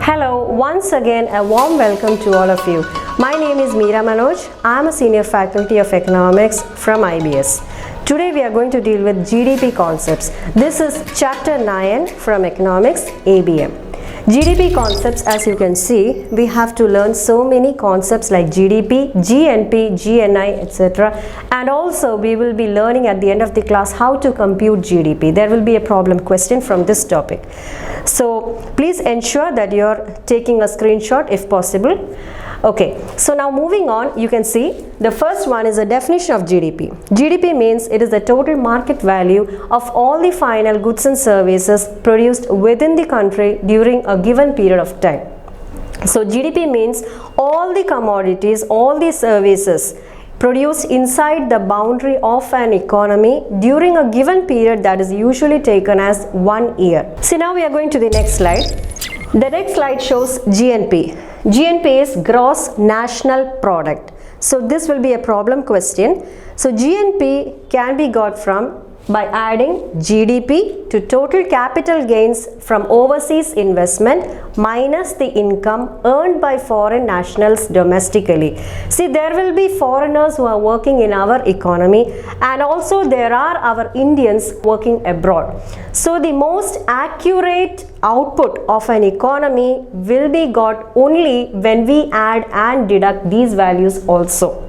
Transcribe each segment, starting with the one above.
Hello, once again a warm welcome to all of you. My name is Meera Manoj. I am a senior faculty of economics from IBS. Today we are going to deal with GDP concepts. This is chapter 9 from economics ABM. GDP concepts, as you can see, we have to learn so many concepts like GDP, GNP, GNI, etc. And also we will be learning at the end of the class how to compute GDP. There will be a problem question from this topic. So please ensure that you are taking a screenshot if possible. Okay, so now moving on, you can see the first one is a definition of GDP. GDP means it is the total market value of all the final goods and services produced within the country during a given period of time. So GDP means all the commodities, all the services produced inside the boundary of an economy during a given period that is usually taken as 1 year. So now we are going to the next slide. The next slide shows GNP. GNP is gross national product. So this will be a problem question. So GNP can be got from by adding GDP to total capital gains from overseas investment minus the income earned by foreign nationals domestically. See, there will be foreigners who are working in our economy, and also there are our Indians working abroad. So the most accurate output of an economy will be got only when we add and deduct these values also.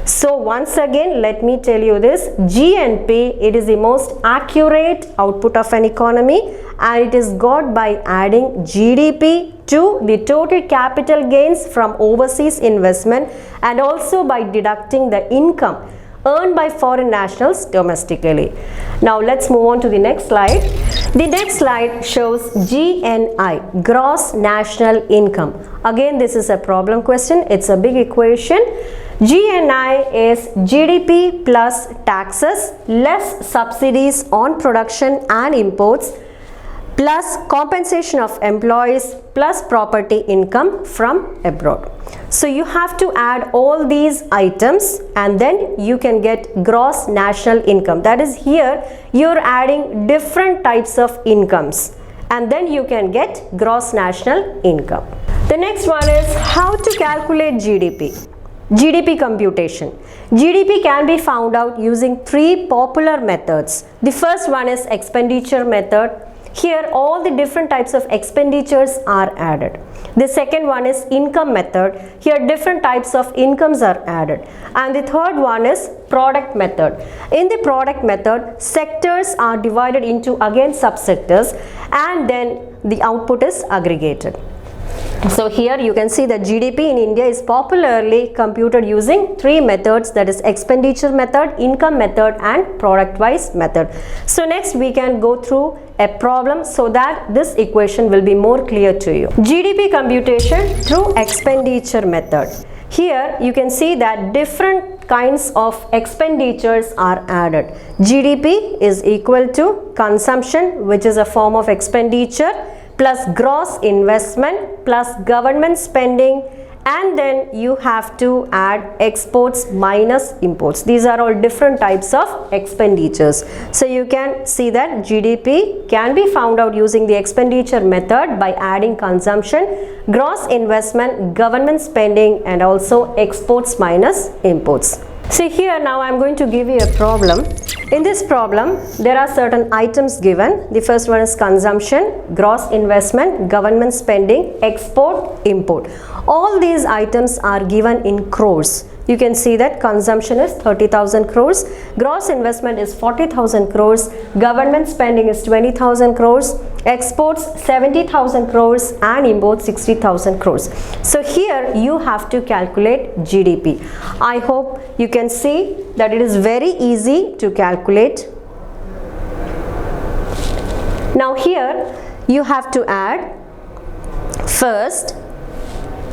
So once again, let me tell you this, GNP, it is the most accurate output of an economy, and it is got by adding GDP to the total capital gains from overseas investment and also by deducting the income earned by foreign nationals domestically. Now let's move on to the next slide. The next slide shows GNI, gross national income. Again, this is a problem question. It's a big equation. GNI is GDP plus taxes less subsidies on production and imports plus compensation of employees plus property income from abroad. So you have to add all these items and then you can get gross national income. That is, here you're adding different types of incomes and then you can get gross national income. The next one is how to calculate GDP. GDP computation. GDP can be found out using three popular methods. The first one is expenditure method. Here all the different types of expenditures are added. The second one is income method. Here different types of incomes are added. And the third one is product method. In the product method, sectors are divided into again subsectors and then the output is aggregated. So here you can see that GDP in India is popularly computed using three methods, that is expenditure method, income method and product wise method. So next we can go through a problem so that this equation will be more clear to you. GDP computation through expenditure method. Here you can see that different kinds of expenditures are added. GDP is equal to consumption, which is a form of expenditure, plus gross investment plus government spending, and then you have to add exports minus imports. These are all different types of expenditures. So you can see that GDP can be found out using the expenditure method by adding consumption, gross investment, government spending and also exports minus imports. See, here now I am going to give you a problem. In this problem, there are certain items given. The first one is consumption, gross investment, government spending, export, import. All these items are given in crores. You can see that consumption is 30,000 crores, gross investment is 40,000 crores, government spending is 20,000 crores, exports 70,000 crores and imports 60,000 crores. So here you have to calculate GDP. I hope you can see that it is very easy to calculate. Now here you have to add first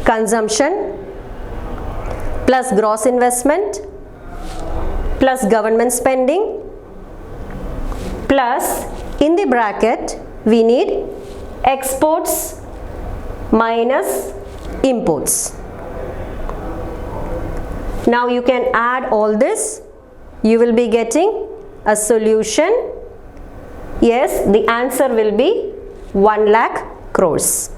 consumption plus gross investment plus government spending plus in the bracket we need exports minus imports. Now you can add all this, you will be getting a solution. Yes, the answer will be 1 lakh crores.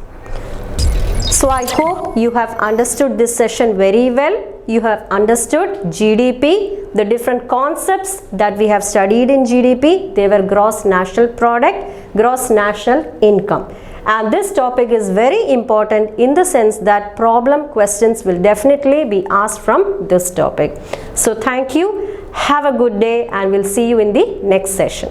So I hope you have understood this session very well. You have understood GDP, the different concepts that we have studied in GDP. They were gross national product, gross national income. And this topic is very important in the sense that problem questions will definitely be asked from this topic. So thank you. Have a good day and we'll see you in the next session.